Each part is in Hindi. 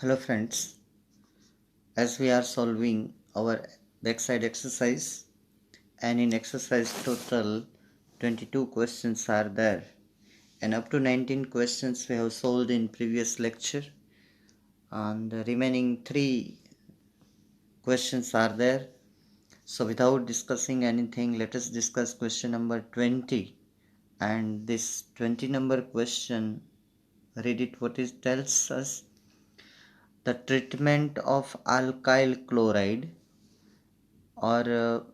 Hello friends, as we are solving our backside exercise, and in exercise total 22 questions are there, and up to 19 questions we have solved in previous lecture, and the remaining 3 questions are there. So without discussing anything, let us discuss question number 20. And this 20 number question, read it what it tells us. The treatment of alkyl chloride or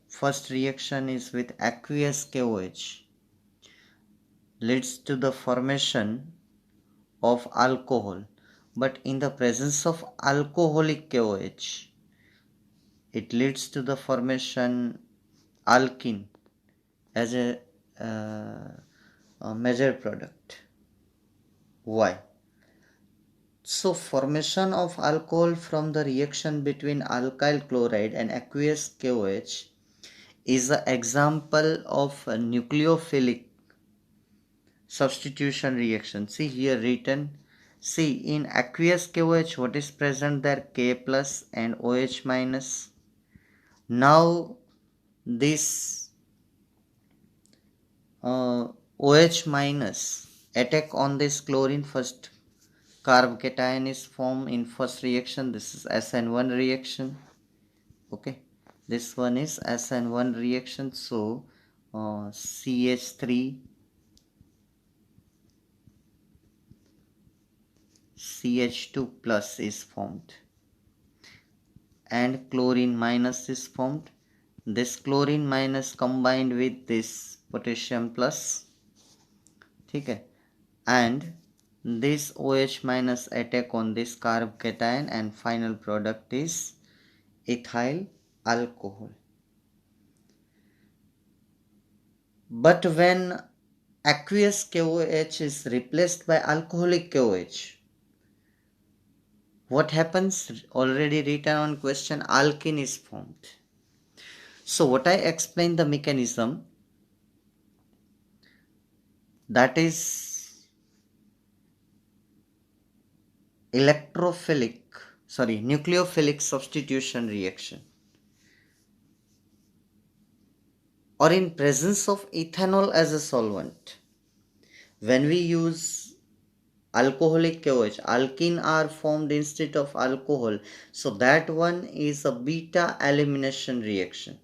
first reaction is with aqueous KOH leads to the formation of alcohol, but in the presence of alcoholic KOH it leads to the formation alkene as a major product. Why? So formation of alcohol from the reaction between alkyl chloride and aqueous KOH is an example of a nucleophilic substitution reaction. See here written. See in aqueous KOH what is present there? K plus and OH minus. Now this OH minus attack on this chlorine, first carb cation is formed in first reaction. This is SN1 reaction. Okay, this one is SN1 reaction. So CH3 CH2 plus is formed and chlorine minus is formed. This chlorine minus combined with this potassium plus, okay, and this OH minus attack on this carb cation, and final product is ethyl alcohol. But when aqueous KOH is replaced by alcoholic KOH, what happens? Already written on question, alkene is formed. So what I explained the mechanism, that is nucleophilic substitution reaction, or in presence of ethanol as a solvent. When we use alcoholic KOH, alkene are formed instead of alcohol, so that one is a beta elimination reaction.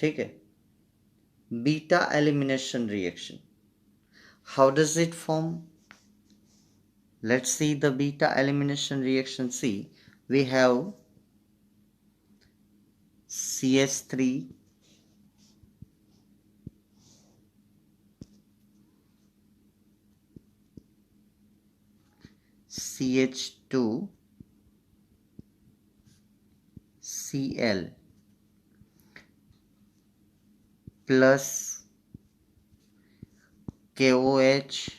Okay, beta elimination reaction. How does it form? Let's see the beta elimination reaction. See, we have CH3 CH2 Cl plus KOH,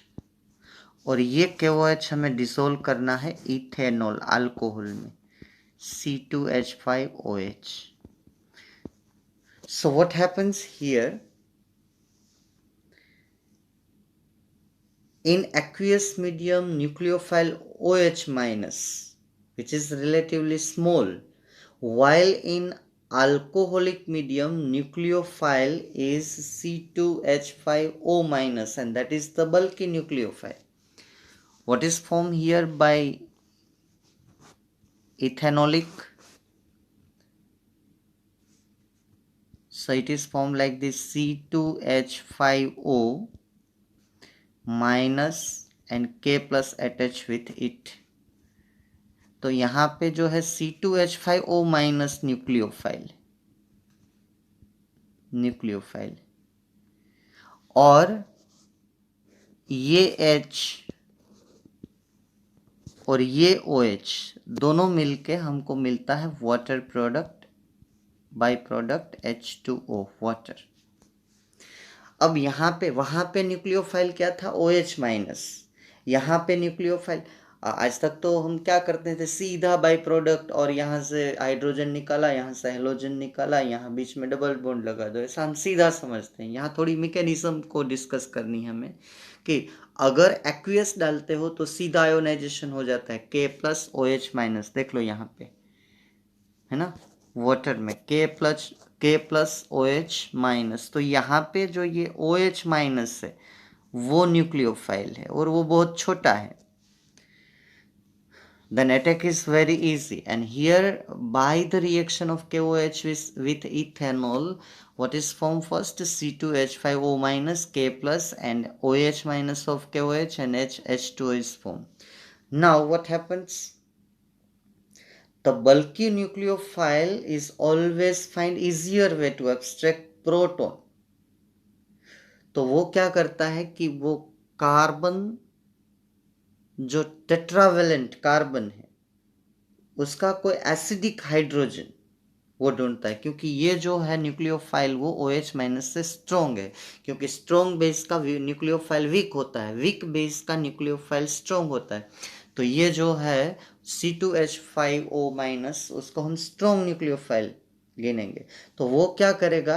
और ये KOH हमें डिसोल्व करना है इथेनॉल अल्कोहल में, C2H5OH. So what happens here? In aqueous medium, nucleophile OH minus, which is relatively small, while in alcoholic medium, nucleophile is C2H5O minus, and that is the bulky nucleophile. What is formed here by ethanolic? So it is formed like this, C2H5O minus and K plus attach with it. तो यहाँ पे जो है C2H5O माइनस न्यूक्लियोफाइल और ये H और ये OH दोनों मिलके हमको मिलता है water product, by product H2O water. अब यहाँ पे, वहाँ पे न्यूक्लियोफाइल क्या था? OH minus. यहाँ पे न्यूक्लियोफाइल. आज तक तो हम क्या करते थे, सीधा बाई प्रोडक्ट, और यहाँ से हाइड्रोजन निकाला, यहाँ से हेलोजन निकाला, यहाँ बीच में डबल बॉन्ड लगा दो, ऐसा हम सीधा समझते हैं। यहाँ थोड़ी मैकेनिज्म को डिस्कस करनी है हमें कि अगर एक्वियस डालते हो तो सीधा आयोनाइजेशन हो जाता है, K+OH-, देख लो यहाँ पे है ना, वाटर में K+OH-, तो यहाँ पे जो ये OH- है वो न्यूक्लियोफाइल है और वो बहुत छोटा है। Then attack is very easy, and here by the reaction of KOH with ethanol, what is formed first? C2H5O- K plus and OH- of KOH and H2O is formed. Now what happens? The bulky nucleophile is always find easier way to extract proton. तो वो क्या करता है कि वो कार्बन, जो टेट्रावेलेंट कार्बन है, उसका कोई एसिडिक हाइड्रोजन वो ढूंढता है, क्योंकि ये जो है न्यूक्लियोफाइल वो OH- से स्ट्रॉन्ग है, क्योंकि स्ट्रॉन्ग बेस का न्यूक्लियोफाइल वीक होता है, वीक बेस का न्यूक्लियोफाइल स्ट्रॉन्ग होता है। तो ये जो है C2H5O-, उसको हम स्ट्रॉन्ग न्यूक्लियोफाइल गिनेंगे। तो वो क्या करेगा,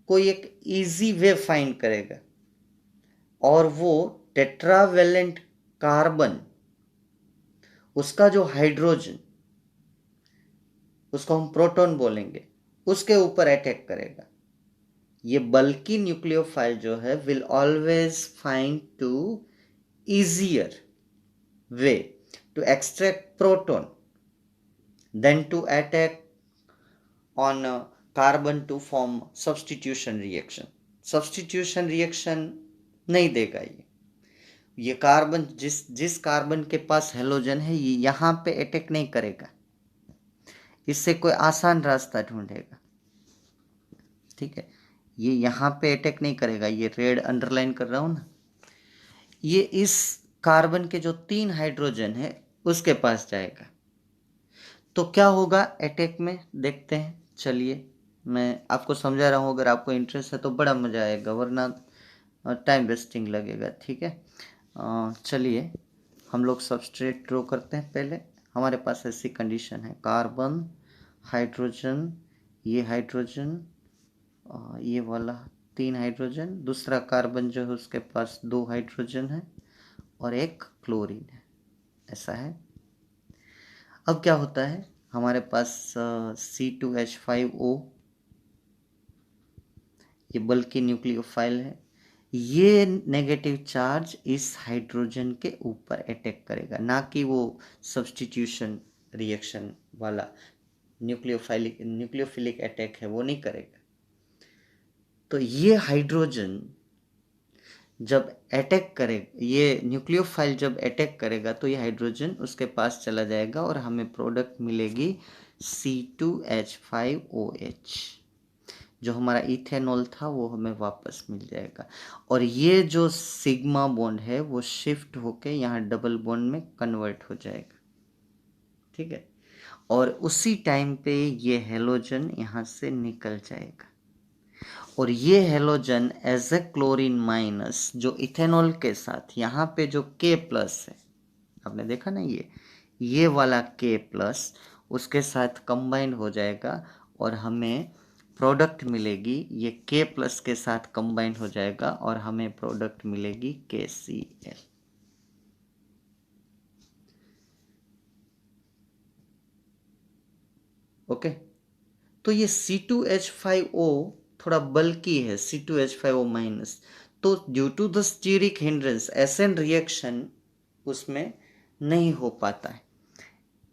कोई एक इजी वे फाइंड करेगा, और वो टेट्रावेलेंट कार्बन, उसका जो हाइड्रोजन, उसको हम प्रोटॉन बोलेंगे, उसके ऊपर अटैक करेगा। ये बल्कि न्यूक्लियोफाइल जो है will always find to easier way to extract proton then to attack on carbon to form substitution reaction. Substitution reaction नहीं देगा ये कार्बन, जिस कार्बन के पास हेलोजन है ये यहाँ पे अटैक नहीं करेगा, इससे कोई आसान रास्ता ढूंढेगा। ठीक है, ये यहाँ पे अटैक नहीं करेगा, ये रेड अंडरलाइन कर रहा हूँ ना, ये इस कार्बन के जो 3 हाइड्रोजन है उसके पास जाएगा। तो क्या होगा अटैक में, देखते हैं। चलिए मैं आपको समझा रहा हूँ, अगर आपको इंटरेस्ट है तो बड़ा मजा आएगा, वरना टाइम वेस्टिंग लगेगा। ठीक है, चलिए हम लोग सबस्ट्रेट ड्रॉ करते हैं। पहले हमारे पास ऐसी कंडीशन है, कार्बन, हाइड्रोजन, ये हाइड्रोजन, ये वाला 3 हाइड्रोजन, दूसरा कार्बन जो है उसके पास 2 हाइड्रोजन है और एक क्लोरीन है, ऐसा है। अब क्या होता है, हमारे पास C2H5O, ये बल्कि न्यूक्लियोफाइल है, ये नेगेटिव चार्ज इस हाइड्रोजन के ऊपर अटैक करेगा, ना कि वो सब्स्टिट्यूशन रिएक्शन वाला न्यूक्लियोफिलिक अटैक है वो नहीं करेगा। तो ये हाइड्रोजन जब अटैक करे, ये न्यूक्लियोफाइल जब अटैक करेगा तो ये हाइड्रोजन उसके पास चला जाएगा और हमें प्रोडक्ट मिलेगी C2H5OH। जो हमारा इथेनॉल था वो हमें वापस मिल जाएगा, और ये जो सिग्मा बॉन्ड है वो शिफ्ट होके यहाँ डबल बॉन्ड में कन्वर्ट हो जाएगा। ठीक है, और उसी टाइम पे ये हेलोजन यहाँ से निकल जाएगा, और ये halogen as a chlorine minus जो इथेनॉल के साथ यहाँ पे जो K+ है, आपने देखा ना, ये वाला K+ उसके साथ कंबाइंड हो जाएगा और हमें प्रोडक्ट मिलेगी, ये K+ के साथ कंबाइंड हो जाएगा और हमें प्रोडक्ट मिलेगी KCl। ओके, तो ये C2H5O थोड़ा बल्कि है, C2H5O-, तो due to the steric hindrance SN reaction उसमें नहीं हो पाता है,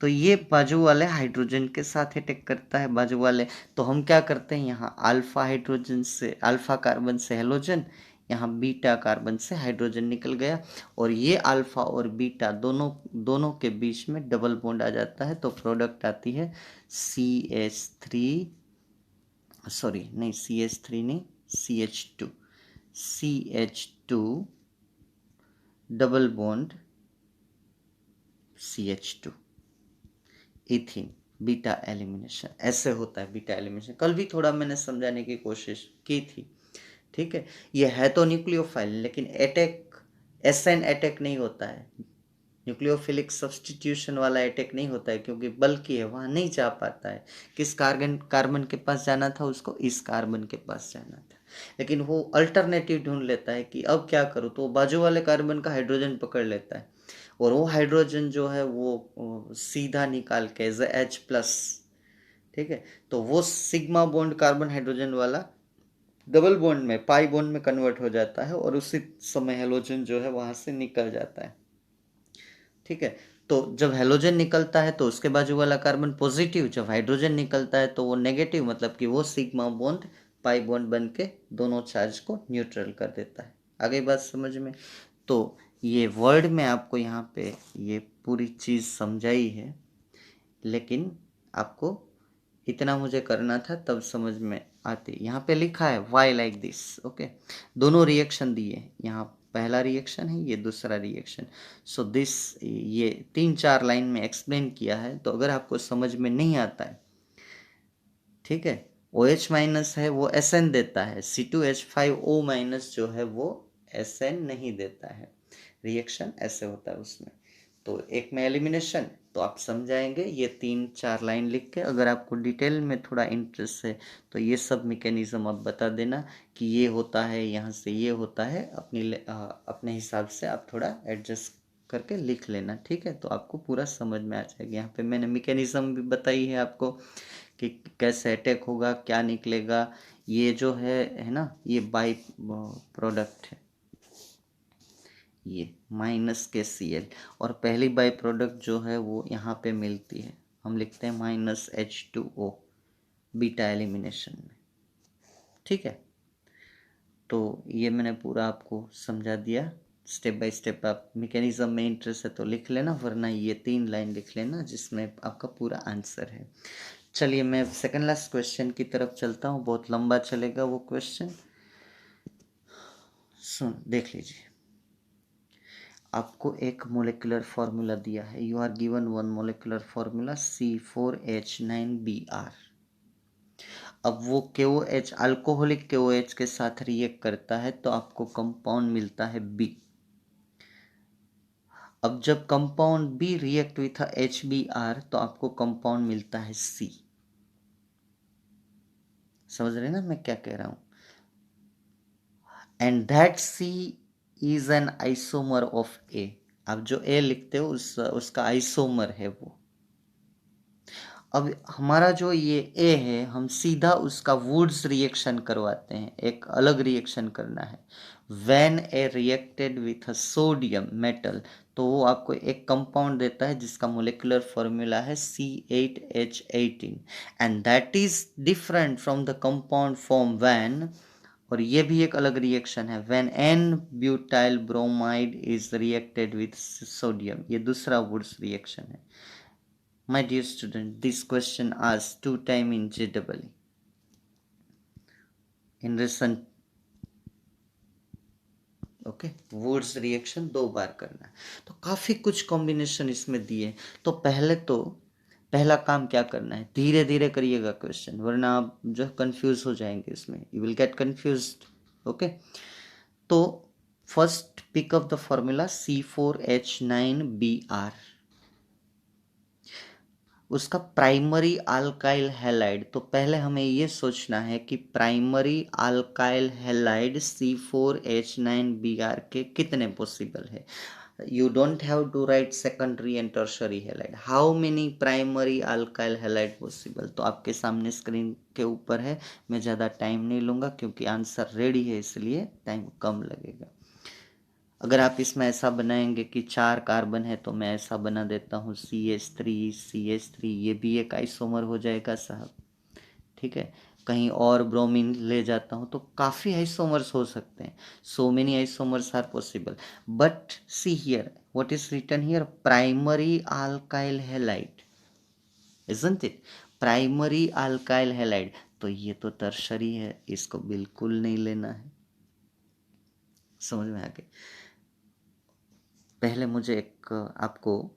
तो ये बाजू वाले हाइड्रोजन के साथ अटैक करता है, बाजू वाले। तो हम क्या करते हैं, यहाँ अल्फा हाइड्रोजन से, अल्फा कार्बन से हेलोजन, यहाँ बीटा कार्बन से हाइड्रोजन निकल गया, और ये अल्फा और बीटा दोनों के बीच में डबल बॉन्ड आ जाता है, तो प्रोडक्ट आती है CH3, सॉरी नहीं CH3 नहीं, CH2 double bond CH2 इथिन, beta elimination ऐसे होता है। बीटा एलिमिनेशन कल भी थोड़ा मैंने समझाने की कोशिश की थी। ठीक है, ये है तो न्यूक्लियोफाइल, लेकिन अटैक एसएन अटैक नहीं होता है, न्यूक्लियोफिलिक सब्स्टिट्यूशन वाला अटैक नहीं होता है, क्योंकि बल्कि है, वहाँ नहीं जा पाता है। किस कार्बन के पास जाना था उसको, इस कार्बन के पास जाना था, लेकिन वो अल्टरनेटिव ढूंढ लेता है कि अब क्या करूँ, तो बाजू वाले कार्बन का हाइड्रोजन पकड़ लेता है, और वो हाइड्रोजन जो है वो सीधा निकाल के एज H+, ठीक है, तो वो सिग्मा बॉन्ड कार्बन हाइड्रोजन वाला डबल बॉन्ड में, पाई बॉन्ड में कन्वर्ट हो जाता है, और उसी समय हेलोजन जो है वहां से निकल जाता है। ठीक है, तो जब हेलोजन निकलता है तो उसके बाजू वाला कार्बन पॉजिटिव, जब हाइड्रोजन निकलता है तो वो नेगेटिव, मतलब कि वो सिग्मा बॉन्ड पाई बॉन्ड बन के दोनों चार्ज को न्यूट्रल कर देता है। आगे बात समझ में? तो ये वर्ड में आपको यहाँ पे ये पूरी चीज़ समझाई है, लेकिन आपको इतना मुझे करना था तब समझ में आती। यहाँ पे लिखा है वाई लाइक दिस, ओके, दोनों रिएक्शन दिए, यहाँ पहला रिएक्शन है, ये दूसरा रिएक्शन। सो दिस, ये 3-4 लाइन में एक्सप्लेन किया है, तो अगर आपको समझ में नहीं आता है, ठीक है, OH माइनस है वो SN देता है, C2H5O- जो है वो SN नहीं देता है, रिएक्शन ऐसे होता है उसमें। तो एक में एलिमिनेशन, तो आप समझाएंगे ये 3-4 लाइन लिख के। अगर आपको डिटेल में थोड़ा इंटरेस्ट है तो ये सब मैकेनिज्म आप बता देना कि ये होता है, यहाँ से ये होता है, अपने हिसाब से आप थोड़ा एडजस्ट करके लिख लेना, ठीक है, तो आपको पूरा समझ में आ जाएगा। यहाँ पे मैंने मैकेनिज्म भी बताई है आपको कि कैसे अटैक होगा, क्या निकलेगा। ये जो है ना, ये बाई प्रोडक्ट है, ये -KCl, और पहली बाई प्रोडक्ट जो है वो यहाँ पे मिलती है, हम लिखते हैं -H2O बीटा एलिमिनेशन में, ठीक है। तो ये मैंने पूरा आपको समझा दिया स्टेप बाय स्टेप। आप मैकेनिज्म में इंटरेस्ट है तो लिख लेना, वरना ये 3 लाइन लिख लेना जिसमें आपका पूरा आंसर है। चलिए मैं सेकंड लास्ट क्वेश्चन की तरफ चलता हूँ, बहुत लंबा चलेगा वो क्वेश्चन, सुन देख लीजिए। आपको एक मोलिकुलर फॉर्मूला दिया है, you are given one molecular formula C4H9Br। अब वो KOH अल्कोहलिक KOH के साथ रिएक्ट करता है तो आपको कंपाउंड मिलता है B। अब जब compound B react with HBr तो आपको कंपाउंड मिलता है C। समझ रहे ना मैं क्या कह रहा हूं? And that C is an isomer of A। आप जो A लिखते हो उसका आइसोमर है वो। अब हमारा जो ये A है, हम सीधा उसका वुड्स रिएक्शन करवाते हैं, एक अलग रिएक्शन करना है। When A reacted with sodium metal, तो वो आपको एक कंपाउंड देता है जिसका मोलिकुलर फॉर्मूला है C8H18, and that is different from the compound form when, और ये भी एक अलग रिएक्शन है, when an butyl bromide is reacted with sodium, ये दूसरा वुड्स रिएक्शन है। My dear student, this question asked 2 times in JEE. In recent, okay, Wurtz reaction 2 बार करना है, तो काफ़ी कुछ कॉम्बिनेशन इसमें दिए। तो पहला काम क्या करना है, धीरे धीरे करिएगा क्वेश्चन, वरना आप जो कंफ्यूज हो जाएंगे इसमें, you will get confused, okay. तो first pick up the formula C4H9Br, उसका प्राइमरी अल्काइल हैलाइड। तो पहले हमें ये सोचना है कि प्राइमरी अल्काइल हैलाइड C4H9Br के कितने पॉसिबल है। You don't have to write secondary and tertiary halide. How many primary alkyl halide possible? तो आपके सामने स्क्रीन के ऊपर है, मैं ज़्यादा टाइम नहीं लूँगा क्योंकि आंसर रेडी है, इसलिए टाइम कम लगेगा। अगर आप इसमें ऐसा बनाएंगे कि 4 कार्बन है तो मैं ऐसा बना देता हूँ CH3, ये भी एक आइसोमर हो जाएगा साहब, ठीक है। कहीं और ब्रोमीन ले जाता हूँ तो काफ़ी आइसोमर्स हो सकते हैं, so many isomers are possible, but see here what is written here, primary alkyl halide, isn't it, primary alkyl halide. तो ये तो टर्शरी है, इसको बिल्कुल नहीं लेना है। समझ में आ गई? पहले मुझे एक आपको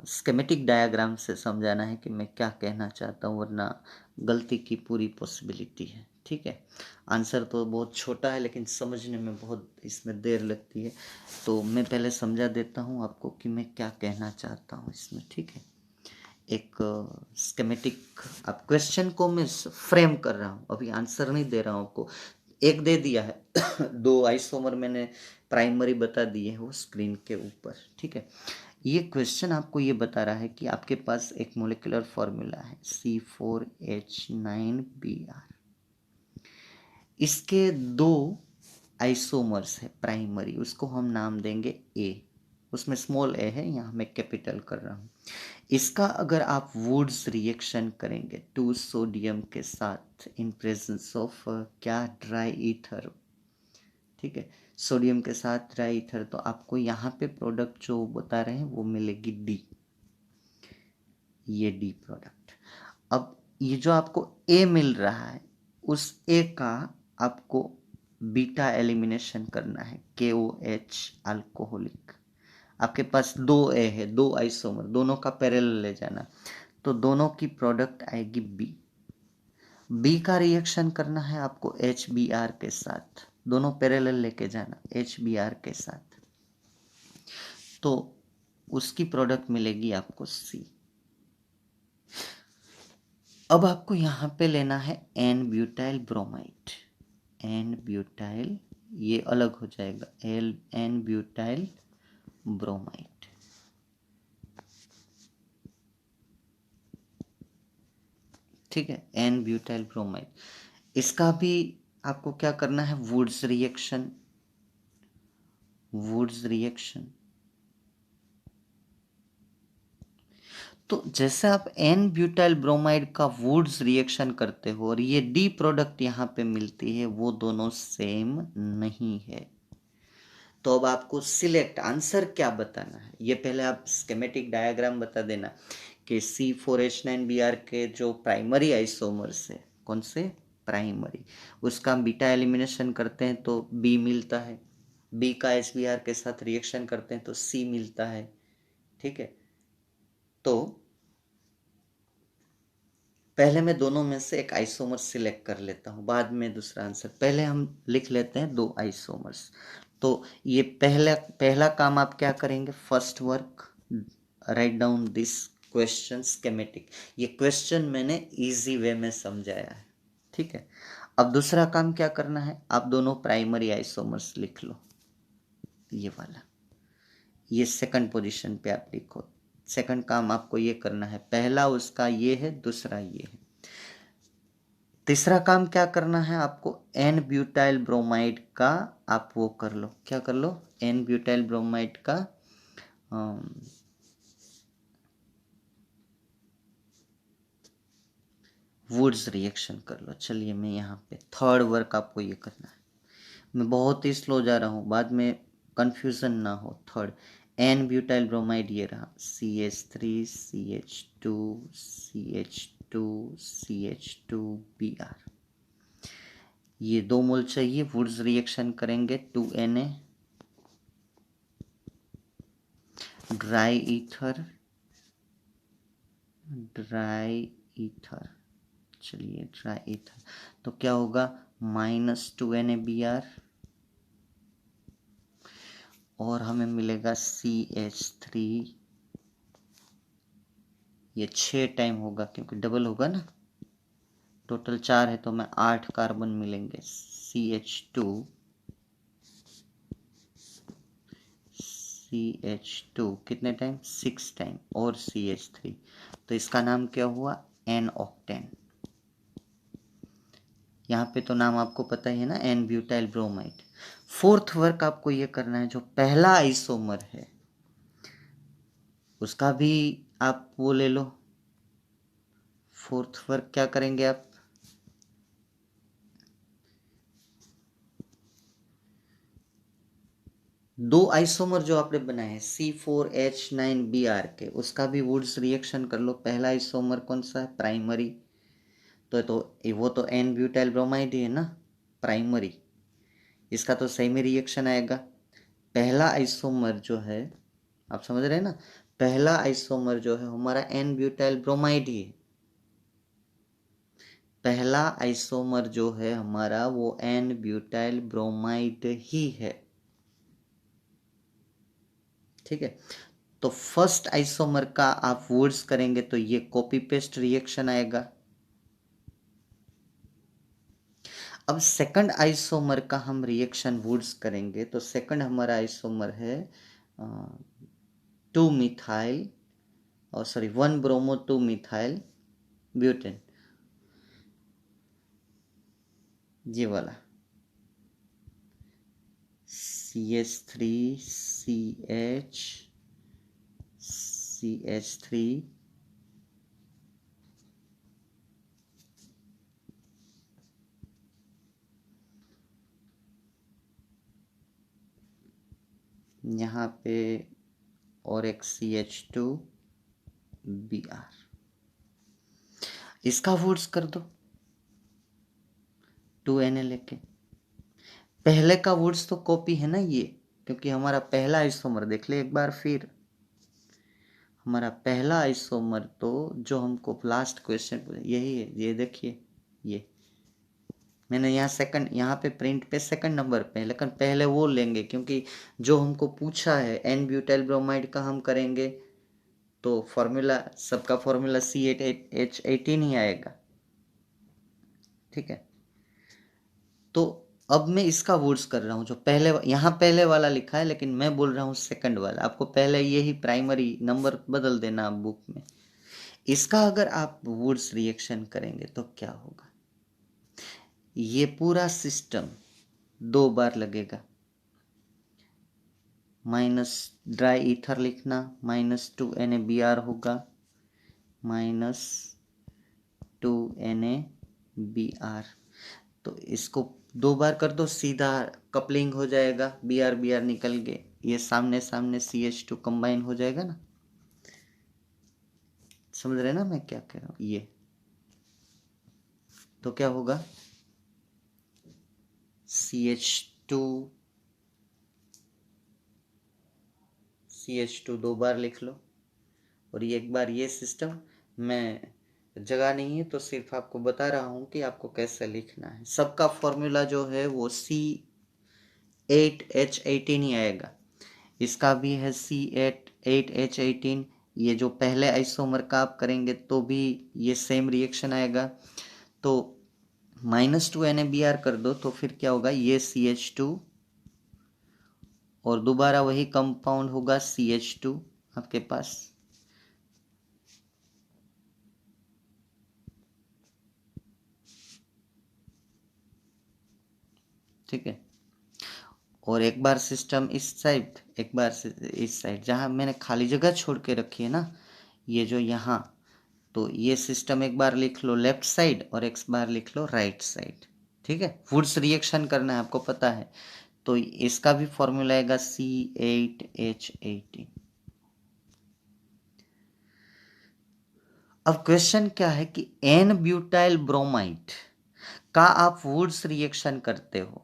स्केमेटिक डायग्राम से समझाना है कि मैं क्या कहना चाहता हूँ, वरना गलती की पूरी पॉसिबिलिटी है, ठीक है। आंसर तो बहुत छोटा है लेकिन समझने में बहुत इसमें देर लगती है, तो मैं पहले समझा देता हूँ आपको कि मैं क्या कहना चाहता हूँ इसमें, ठीक है। एक स्केमेटिक, आप क्वेश्चन को मैं फ्रेम कर रहा हूँ, अभी आंसर नहीं दे रहा हूँ आपको। एक दे दिया है दो आइसोमर मैंने प्राइमरी बता दिए है वो स्क्रीन के ऊपर, ठीक है। ये क्वेश्चन आपको ये बता रहा है कि आपके पास एक मोलिकुलर फॉर्मूला है C4H9Br, इसके दो आइसोमर्स है प्राइमरी, उसको हम नाम देंगे A, उसमें स्मॉल a है, यहाँ मैं कैपिटल कर रहा हूँ। इसका अगर आप वुड्स रिएक्शन करेंगे 2 सोडियम के साथ इन प्रेजेंस ऑफ क्या, ड्राई ईथर, ठीक है, सोडियम के साथ ड्राई ईथर, तो आपको यहाँ पे प्रोडक्ट जो बता रहे हैं वो मिलेगी D, ये D प्रोडक्ट। अब ये जो आपको A मिल रहा है उस A का आपको बीटा एलिमिनेशन करना है, KOH अल्कोहलिक। आपके पास दो A है, दो आइसोमर, दोनों का पैरेलल ले जाना, तो दोनों की प्रोडक्ट आएगी बी का रिएक्शन करना है आपको HBr के साथ, दोनों पैरेलल लेके जाना HBr के साथ, तो उसकी प्रोडक्ट मिलेगी आपको C। अब आपको यहाँ पे लेना है N butyl bromide, N butyl, ये अलग हो जाएगा N ब्यूटाइल ब्रोमाइड, ठीक है, N ब्यूटाइल ब्रोमाइड। इसका भी आपको क्या करना है, वुड्स रिएक्शन, वुड्स रिएक्शन। तो जैसे आप N ब्यूटाइल ब्रोमाइड का वुड्स रिएक्शन करते हो और ये D प्रोडक्ट यहाँ पे मिलती है, वो दोनों सेम नहीं है। तो अब आपको सिलेक्ट आंसर क्या बताना है, ये पहले आप स्केमेटिक डायग्राम बता देना कि C4H9Br के जो प्राइमरी आइसोमर्स है, कौन से प्राइमरी, उसका बीटा एलिमिनेशन करते हैं तो B मिलता है, B का HBr के साथ रिएक्शन करते हैं तो C मिलता है, ठीक है। तो पहले मैं दोनों में से एक आइसोमर सिलेक्ट कर लेता हूँ, बाद में दूसरा आंसर, पहले हम लिख लेते हैं दो आइसोमर्स। तो ये पहला काम आप क्या करेंगे, first work, write down this question schematic, ये क्वेश्चन मैंने इजी वे में समझाया है, ठीक है। अब दूसरा काम क्या करना है, आप दोनों प्राइमरी आइसोमर्स लिख लो, ये वाला, ये सेकंड पोजीशन पे आप लिखो। सेकंड काम आपको ये करना है, पहला उसका ये है, दूसरा ये है। तीसरा काम क्या करना है आपको, N ब्यूटाइल ब्रोमाइड का आप वो कर लो, क्या कर लो, N ब्यूटाइल ब्रोमाइड का वुड्स रिएक्शन कर लो। चलिए मैं यहाँ पे थर्ड वर्क आपको ये करना है, मैं बहुत ही स्लो जा रहा हूँ, बाद में कंफ्यूजन ना हो। थर्ड, N ब्यूटाइल ब्रोमाइड ये रहा, CH3 CH2 CH2 CH2Br, ये 2 मोल चाहिए, वुड्स रिएक्शन करेंगे 2Na, dry ether, dry ether, चलिए ड्राई ईथर, तो क्या होगा, -2NaBr, और हमें मिलेगा CH3, ये 6 टाइम होगा क्योंकि डबल होगा ना, टोटल 4 है तो मैं 8 कार्बन मिलेंगे, CH2 कितने टाइम, 6 टाइम, और CH3, तो इसका नाम क्या हुआ, N ऑक्टेन। यहाँ पे तो नाम आपको पता ही है ना, N butyl bromide. Fourth work आपको ये करना है, जो पहला आइसोमर है उसका भी आप वो ले लो। फोर्थ वर्क क्या करेंगे आप, दो आइसोमर जो आपने बनाए हैं C4H9Br के, उसका भी वुड्स रिएक्शन कर लो। पहला आइसोमर कौन सा है, प्राइमरी, तो वो तो N ब्यूटाइल ब्रोमाइड ही है ना, प्राइमरी, इसका तो सेमी रिएक्शन आएगा। पहला आइसोमर जो है, आप समझ रहे हैं ना, पहला आइसोमर जो है हमारा N ब्यूटाइल ब्रोमाइड ही है, पहला आइसोमर जो है हमारा वो एन ब्यूटाइल ब्रोमाइड ही है। ठीक है, तो फर्स्ट आइसोमर का आप वुड्स करेंगे तो ये कॉपी पेस्ट रिएक्शन आएगा। अब सेकंड आइसोमर का हम रिएक्शन वुड्स करेंगे तो सेकंड हमारा आइसोमर है 2 मिथाइल और सॉरी 1 ब्रोमो 2 मिथाइल ब्यूटेन, ये वाला CH3 CH CH3 यहाँ पे और एक CH2Br, इसका वुड्स कर दो 2Na लेके। पहले का वुड्स तो कॉपी है ना ये, क्योंकि हमारा पहला आइसोमर देख ले एक बार फिर, हमारा पहला आइसोमर तो जो हमको लास्ट क्वेश्चन यही है, ये देखिए, ये मैंने यहाँ सेकंड, यहाँ पे प्रिंट पे सेकंड नंबर पे, लेकिन पहले वो लेंगे क्योंकि जो हमको पूछा है एन ब्यूटाइल ब्रोमाइड का हम करेंगे तो फॉर्मूला, सबका फॉर्मूला C8H18 ही आएगा। ठीक है, तो अब मैं इसका वुड्स कर रहा हूँ, जो पहले यहाँ पहले वाला लिखा है लेकिन मैं बोल रहा हूँ सेकंड वाला। आपको पहले यही प्राइमरी नंबर बदल देना आप बुक में। इसका अगर आप वुड्स रिएक्शन करेंगे तो क्या होगा, ये पूरा सिस्टम 2 बार लगेगा। माइनस ड्राई ईथर लिखना, -2NaBr होगा, -2NaBr। तो इसको 2 बार कर दो, सीधा कपलिंग हो जाएगा, Br निकल गए, ये सामने सामने CH2 कंबाइन हो जाएगा ना। समझ रहे ना मैं क्या कह रहा हूँ, ये तो क्या होगा CH2 2 बार लिख लो, और ये एक बार ये सिस्टम, मैं जगह नहीं है तो सिर्फ आपको बता रहा हूँ कि आपको कैसे लिखना है। सबका फॉर्मूला जो है वो C8H18 ही आएगा, इसका भी है C8H18। ये जो पहले आइसोमर का आप करेंगे तो भी ये सेम रिएक्शन आएगा। तो -2NaBr कर दो तो फिर क्या होगा, ये CH2 और दोबारा वही कंपाउंड होगा CH2 आपके पास। ठीक है, और एक बार सिस्टम इस साइड, एक बार इस साइड, जहाँ मैंने खाली जगह छोड़ के रखी है ना, ये जो यहाँ, तो ये सिस्टम एक बार लिख लो लेफ्ट साइड और एक बार लिख लो राइट साइड। ठीक है, वुड्स रिएक्शन करना है आपको पता है, तो इसका भी फॉर्मूला आएगा C8H18। अब क्वेश्चन क्या है कि एन ब्यूटाइल ब्रोमाइड का आप वुड्स रिएक्शन करते हो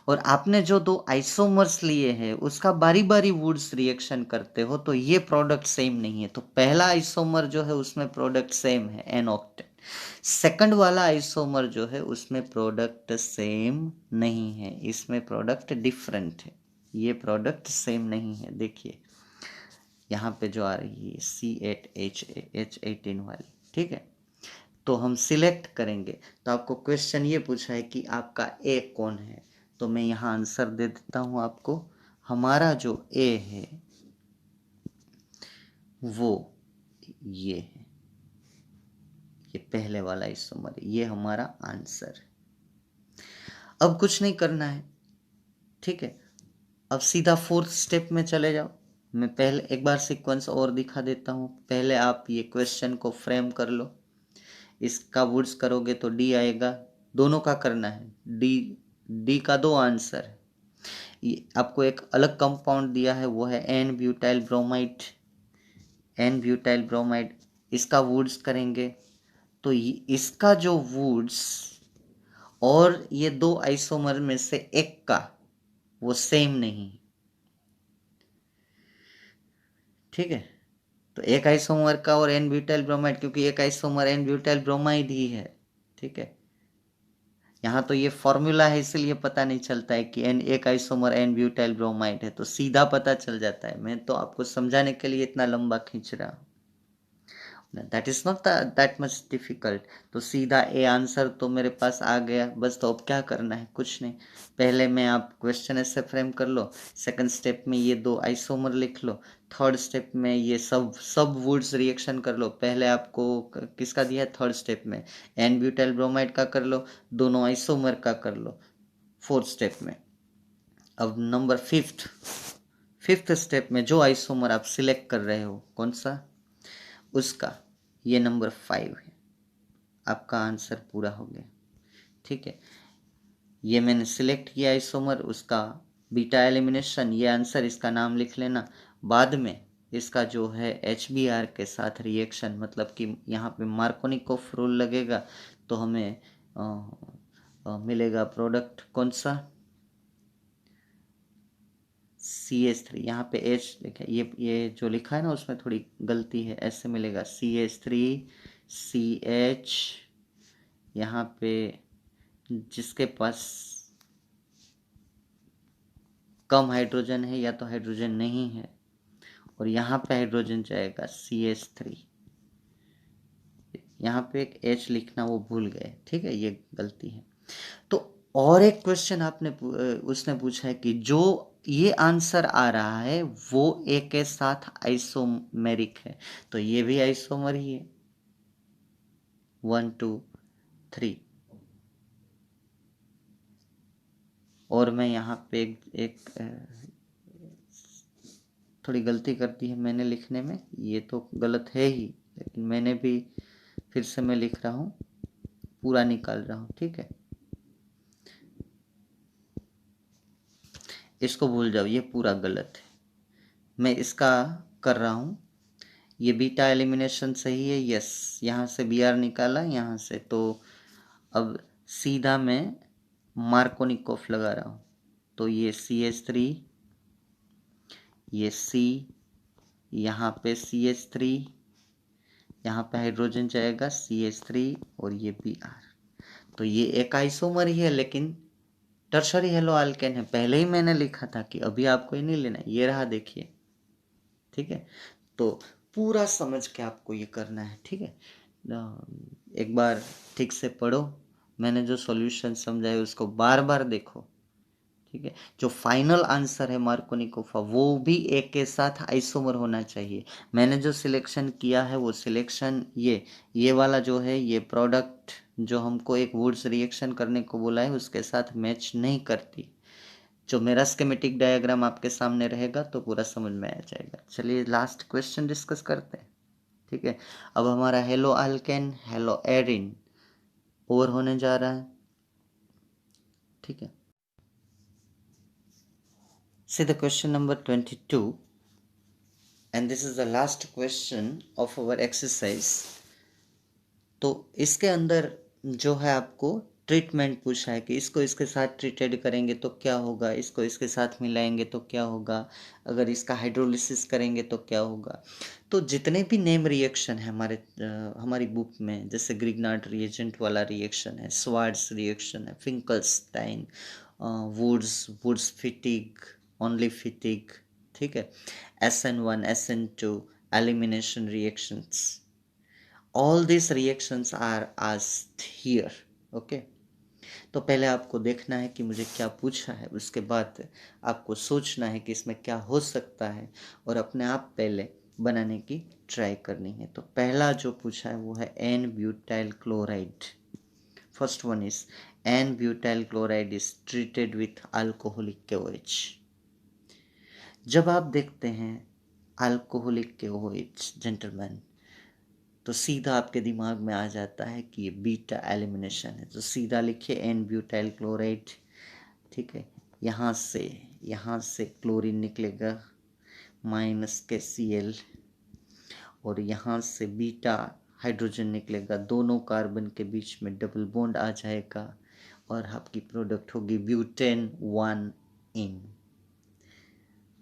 और आपने जो 2 आइसोमर्स लिए हैं उसका बारी बारी वुड्स रिएक्शन करते हो, तो ये प्रोडक्ट सेम नहीं है। तो पहला आइसोमर जो है उसमें प्रोडक्ट सेम है एन ऑक्टेन, सेकंड वाला आइसोमर जो है उसमें प्रोडक्ट सेम नहीं है, इसमें प्रोडक्ट डिफरेंट है, ये प्रोडक्ट सेम नहीं है। देखिए यहाँ पे जो आ रही है C8H18 वाली। ठीक है, तो हम सिलेक्ट करेंगे, तो आपको क्वेश्चन ये पूछा है कि आपका ए कौन है, तो मैं यहाँ आंसर दे देता हूँ आपको। हमारा जो ए है वो ये है, ये पहले वाला आइसोमर, ये हमारा आंसर है। अब कुछ नहीं करना है। ठीक है, अब सीधा 4th स्टेप में चले जाओ। मैं पहले एक बार सीक्वेंस और दिखा देता हूँ, पहले आप ये क्वेश्चन को फ्रेम कर लो, इसका वुड्स करोगे तो डी आएगा, दोनों का करना है, डी का 2 आंसर है। ये आपको एक अलग कंपाउंड दिया है, वो है n butyl bromide, n butyl bromide, इसका वुड्स करेंगे तो इसका जो वुड्स और ये 2 आइसोमर में से एक का वो सेम नहीं। ठीक है, तो एक आइसोमर का और एन ब्यूटाइल ब्रोमाइड, क्योंकि एक आइसोमर एन ब्यूटाइल ब्रोमाइड ही है, ठीक है। यहाँ तो ये फॉर्मूला है इसलिए पता नहीं चलता है कि एन एक आइसोमर एन ब्यूटाइल ब्रोमाइड है, तो सीधा पता चल जाता है। मैं तो आपको समझाने के लिए इतना लंबा खींच रहा हूँ। That is not that much difficult. तो सीधा ए आंसर तो मेरे पास आ गया बस। तो अब क्या करना है, कुछ नहीं। पहले में आप क्वेश्चन ऐसे फ्रेम कर लो, सेकंड स्टेप में ये दो आइसोमर लिख लो, थर्ड स्टेप में ये सब वुड्स रिएक्शन कर लो। पहले आपको किसका दिया है, थर्ड स्टेप में एन ब्यूटाइल ब्रोमाइड का कर लो, दोनों आइसोमर का कर लो फोर्थ स्टेप में। अब नंबर फिफ्थ स्टेप में जो आइसोमर आप सिलेक्ट कर रहे हो कौन सा, उसका ये नंबर 5 है। आपका आंसर पूरा हो गया, ठीक है। ये मैंने सिलेक्ट किया आइसोमर, उसका बीटा एलिमिनेशन, ये आंसर, इसका नाम लिख लेना। बाद में इसका जो है HBr के साथ रिएक्शन, मतलब कि यहाँ पे मार्कोनिकोफ रूल लगेगा, तो हमें मिलेगा प्रोडक्ट कौन सा, CH3। यहाँ पे H लिखा, ये जो लिखा है ना उसमें थोड़ी गलती है, ऐसे मिलेगा CH3CH। यहाँ पे जिसके पास कम हाइड्रोजन है या तो हाइड्रोजन नहीं है, और यहाँ पे हाइड्रोजन जाएगा CH3। यहाँ पे एक H लिखना वो भूल गए, ठीक है, ये गलती है। तो और एक क्वेश्चन आपने उसने पूछा है कि जो ये आंसर आ रहा है वो ए के साथ आइसोमेरिक है, तो ये भी आइसोमर ही है, 1 2 3। और मैं यहाँ पे एक थोड़ी गलती कर दी है मैंने लिखने में, ये तो गलत है ही, लेकिन मैंने भी फिर से मैं लिख रहा हूँ, पूरा निकाल रहा हूँ, ठीक है। इसको भूल जाओ, ये पूरा गलत है। मैं इसका कर रहा हूँ, ये बीटा एलिमिनेशन सही है, यस। यहाँ से Br निकाला यहाँ से, तो अब सीधा मैं मार्कोनिकोफ लगा रहा हूँ, तो ये CH3, ये C, यहाँ पे CH3, यहाँ पे हाइड्रोजन जाएगा CH3, और ये Br। तो ये एक आइसोमर ही है, लेकिन टर्शरी हेलो अल्केन है। पहले ही मैंने लिखा था कि अभी आपको ये नहीं लेना, ये रहा देखिए, ठीक है। तो पूरा समझ के आपको ये करना है, ठीक है। एक बार ठीक से पढ़ो, मैंने जो सॉल्यूशन समझाया उसको बार बार देखो, ठीक है। जो फाइनल आंसर है मार्कोनिकोफा वो भी एक के साथ आइसोमर होना चाहिए। मैंने जो सिलेक्शन किया है वो सिलेक्शन ये वाला जो है, ये प्रोडक्ट जो हमको एक वुड्स रिएक्शन करने को बोला है उसके साथ मैच नहीं करती। जो मेरा स्कीमेटिक डायग्राम आपके सामने रहेगा तो पूरा समझ में आ जाएगा। चलिए लास्ट क्वेश्चन डिस्कस करते हैं, ठीक है। अब हमारा hello alkane hello Erin over होने जा रहा है, ठीक है। See the question number 22, and this is the last question of our exercise. तो इसके अंदर जो है आपको ट्रीटमेंट पूछा है कि इसको इसके साथ ट्रीटेड करेंगे तो क्या होगा, इसको इसके साथ मिलाएंगे तो क्या होगा, अगर इसका हाइड्रोलिसिस करेंगे तो क्या होगा। तो जितने भी नेम रिएक्शन है हमारी बुक में, जैसे ग्रिग्नार्ड रिएजेंट वाला रिएक्शन है, स्वार्ट्स रिएक्शन है, फिंकलस्टाइन, वुड्स फिटिग, ओनली फिटिग, ठीक है, SN1 SN2 elimination reactions, all these reactions are asked here, okay। तो पहले आपको देखना है कि मुझे क्या पूछा है, उसके बाद आपको सोचना है कि इसमें क्या हो सकता है, और अपने आप पहले बनाने की ट्राई करनी है। तो पहला जो पूछा है वो है n butyl chloride. First one is n butyl chloride is treated with alcoholic KOH। जब आप देखते हैं अल्कोहलिक KOH जेंटलमैन, तो सीधा आपके दिमाग में आ जाता है कि ये बीटा एलिमिनेशन है, तो सीधा लिखिए एन ब्यूटाइल क्लोराइड, ठीक है। यहाँ से क्लोरीन निकलेगा माइनस के Cl, और यहाँ से बीटा हाइड्रोजन निकलेगा, दोनों कार्बन के बीच में डबल बॉन्ड आ जाएगा, और आपकी प्रोडक्ट होगी ब्यूटेन 1इन।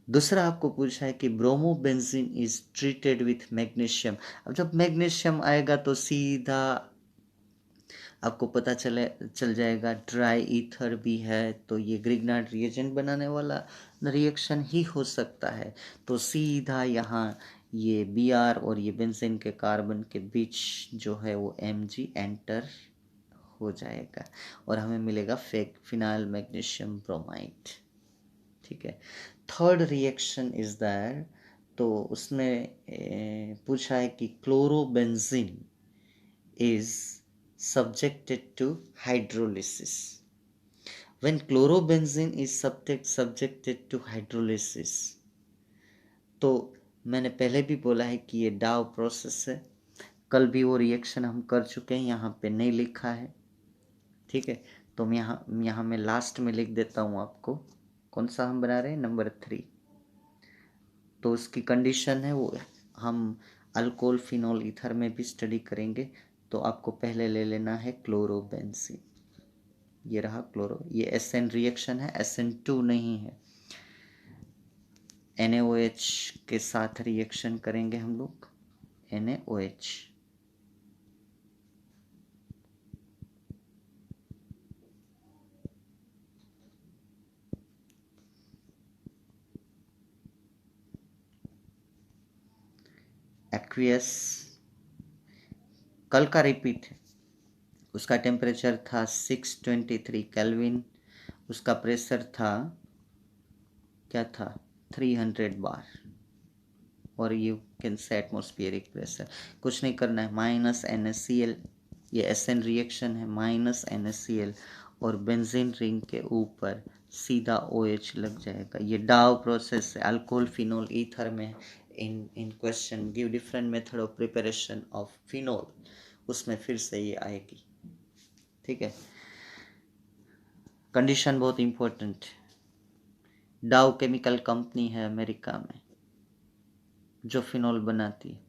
दूसरा आपको पूछा है कि bromobenzene is treated with magnesium. अब जब मैग्नीशियम आएगा तो सीधा आपको पता चल जाएगा ड्राई ईथर भी है तो ये ग्रिग्नार्ड रिएजेंट बनाने वाला रिएक्शन ही हो सकता है। तो सीधा यहाँ ये Br और ये बेंजीन के कार्बन के बीच जो है वो Mg एंटर हो जाएगा और हमें मिलेगा फिनाइल मैग्नीशियम ब्रोमाइड। ठीक है। थर्ड रिएक्शन इज दैट, तो उसने पूछा है कि chlorobenzene is subjected to hydrolysis. When chlorobenzene is subjected to hydrolysis, तो मैंने पहले भी बोला है कि ये डाव प्रोसेस है। कल भी वो रिएक्शन हम कर चुके हैं, यहाँ पे नहीं लिखा है। ठीक है, तो मैं यहाँ मैं लास्ट में लिख देता हूँ आपको कौन सा हम बना रहे हैं, नंबर 3। तो उसकी कंडीशन है वो हम अल्कोहल फिनोल ईथर में भी स्टडी करेंगे। तो आपको पहले ले लेना है क्लोरोबेंजीन। ये रहा क्लोरो, ये SN रिएक्शन है, SN2 नहीं है। NaOH के साथ रिएक्शन करेंगे हम लोग, NaOH। एक्वियस कल का रिपीट है। उसका टेम्परेचर था 623 केल्विन, उसका प्रेशर था क्या था 300 बार, और you can say atmospheric pressure. कुछ नहीं करना है, माइनस NaCl, ये SN रिएक्शन है, माइनस NaCl और बेंजीन रिंग के ऊपर सीधा OH लग जाएगा। ये डाव प्रोसेस है, अल्कोहल फिनोल ईथर में। In question give different method of preparation of phenol, उसमें फिर से ये आएगी। ठीक है, कंडीशन बहुत इंपॉर्टेंट है। डाव केमिकल कंपनी है अमेरिका में जो फिनोल बनाती है।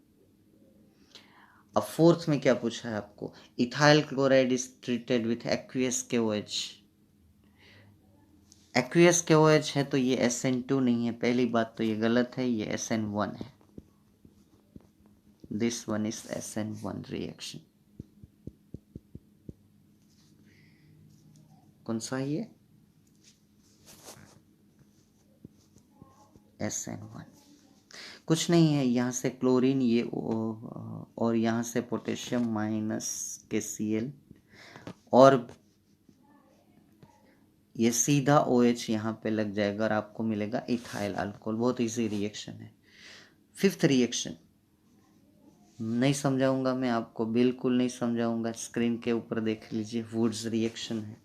अब फोर्थ में क्या पूछा है आपको, ethyl chloride is treated with aqueous KOH। Aqueous KOH है तो ये SN2 नहीं है, पहली बात तो ये गलत है, ये SN1 है। This one is SN1 reaction. कौन सा ये SN1? कुछ नहीं है, यहाँ से क्लोरीन ये और यहाँ से पोटेशियम माइनस KCl और ये सीधा OH यहाँ पे लग जाएगा और आपको मिलेगा इथाइल अल्कोहल। बहुत इजी रिएक्शन है। फिफ्थ रिएक्शन नहीं समझाऊंगा मैं आपको, बिल्कुल नहीं समझाऊंगा, स्क्रीन के ऊपर देख लीजिए, वुड्स रिएक्शन है।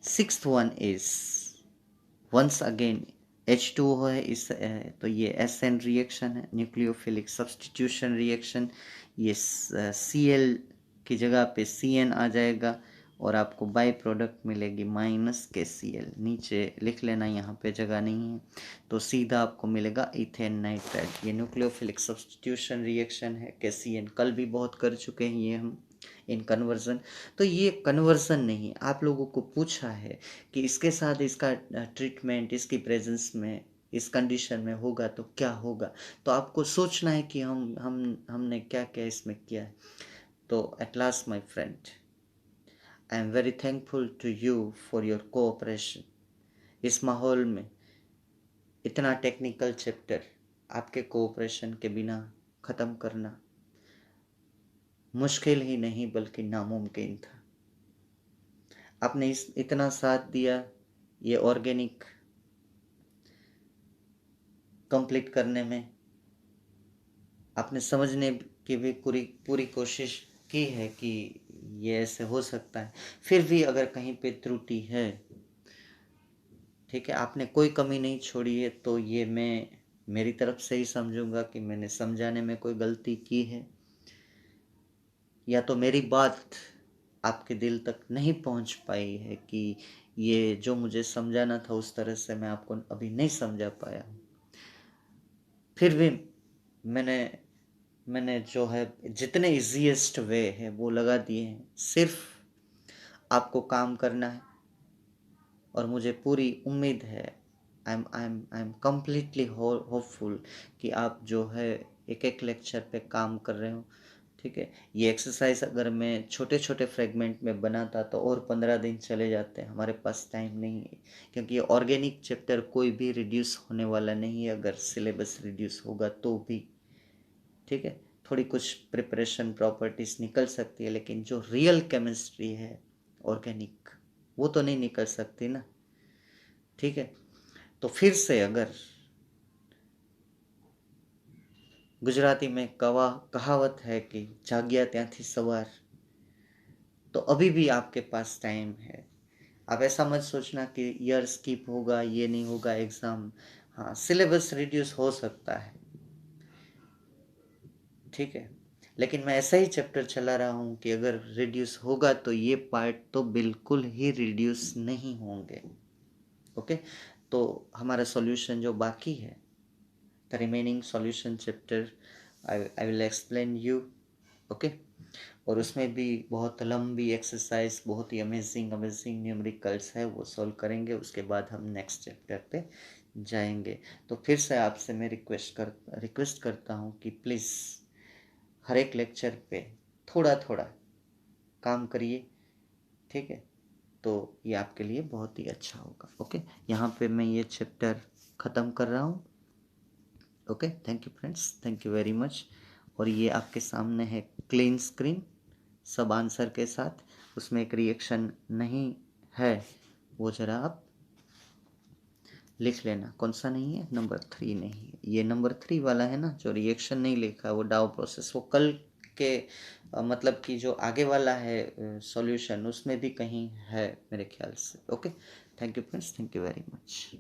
Sixth one is once again H2O है इस तो ये SN रिएक्शन है, न्यूक्लियोफिलिक सब्स्टिट्यूशन रिएक्शन। ये Cl की जगह पे CN आ जाएगा और आपको बाई प्रोडक्ट मिलेगी माइनस KCl। नीचे लिख लेना, यहाँ पे जगह नहीं है, तो सीधा आपको मिलेगा इथेन नाइट्राइड। ये न्यूक्लियोफिलिक सब्स्टिट्यूशन रिएक्शन है, KCN कल भी बहुत कर चुके हैं ये हम इन कन्वर्जन। तो ये कन्वर्जन नहीं, आप लोगों को पूछा है कि इसके साथ इसका ट्रीटमेंट इसकी प्रेजेंस में इस कंडीशन में होगा तो क्या होगा, तो आपको सोचना है कि हमने क्या क्या इसमें किया है। तो at last my friend, I am very thankful to you for your cooperation. इस माहौल में इतना टेक्निकल चैप्टर आपके कोऑपरेशन के बिना ख़त्म करना मुश्किल ही नहीं बल्कि नामुमकिन था। आपने इतना साथ दिया ये ऑर्गेनिक कंप्लीट करने में, आपने समझने की भी पूरी कोशिश की है कि ये ऐसे हो सकता है। फिर भी अगर कहीं पे त्रुटि है, ठीक है, आपने कोई कमी नहीं छोड़ी है, तो ये मैं मेरी तरफ से ही समझूंगा कि मैंने समझाने में कोई गलती की है, या तो मेरी बात आपके दिल तक नहीं पहुंच पाई है कि ये जो मुझे समझाना था उस तरह से मैं आपको अभी नहीं समझा पाया। फिर भी मैंने जो है जितने इजीएस्ट वे है वो लगा दिए हैं। सिर्फ आपको काम करना है और मुझे पूरी उम्मीद है, आई एम कम्प्लीटली होपफुल कि आप जो है एक एक लेक्चर पे काम कर रहे हो। ठीक है। ये एक्सरसाइज अगर मैं छोटे छोटे फ्रेगमेंट में बनाता तो और 15 दिन चले जाते, हमारे पास टाइम नहीं है, क्योंकि ये ऑर्गेनिक चैप्टर कोई भी रिड्यूस होने वाला नहीं है, अगर सिलेबस रिड्यूस होगा तो भी। ठीक है, थोड़ी कुछ प्रिपरेशन प्रॉपर्टीज निकल सकती है, लेकिन जो रियल केमिस्ट्री है ऑर्गेनिक, वो तो नहीं निकल सकती ना। ठीक है, तो फिर से अगर गुजराती में कहावत है कि जाग्या ત્યાંથી सवार, तो अभी भी आपके पास टाइम है। आप ऐसा मत सोचना कि ईयर स्किप होगा, ये नहीं होगा एग्जाम। हाँ, सिलेबस रिड्यूस हो सकता है, ठीक है, लेकिन मैं ऐसा ही चैप्टर चला रहा हूँ कि अगर रिड्यूस होगा तो ये पार्ट तो बिल्कुल ही रिड्यूस नहीं होंगे। ओके, तो हमारा सॉल्यूशन जो बाकी है, the remaining solution chapter, I will explain you. Okay, और उसमें भी बहुत लंबी एक्सरसाइज, बहुत ही अमेजिंग अमेजिंग न्यूमेरिकल्स है, वो सॉल्व करेंगे। उसके बाद हम नेक्स्ट चैप्टर पे जाएंगे। तो फिर से आपसे मैं रिक्वेस्ट करता हूँ कि प्लीज़ हर एक लेक्चर पे थोड़ा थोड़ा काम करिए, ठीक है, तो ये आपके लिए बहुत ही अच्छा होगा। ओके, यहाँ पे मैं ये चैप्टर ख़त्म कर रहा हूँ। Okay, thank you friends, thank you very much. और ये आपके सामने है क्लीन स्क्रीन सब आंसर के साथ, उसमें एक रिएक्शन नहीं है, वो ज़रा आप लिख लेना। कौन सा नहीं है? नंबर 3 नहीं है, ये नंबर 3 वाला है ना, जो रिएक्शन नहीं लिखा है, वो डाउ प्रोसेस, वो कल के मतलब कि जो आगे वाला है सॉल्यूशन, उसमें भी कहीं है मेरे ख्याल से। Okay, thank you friends, thank you very much.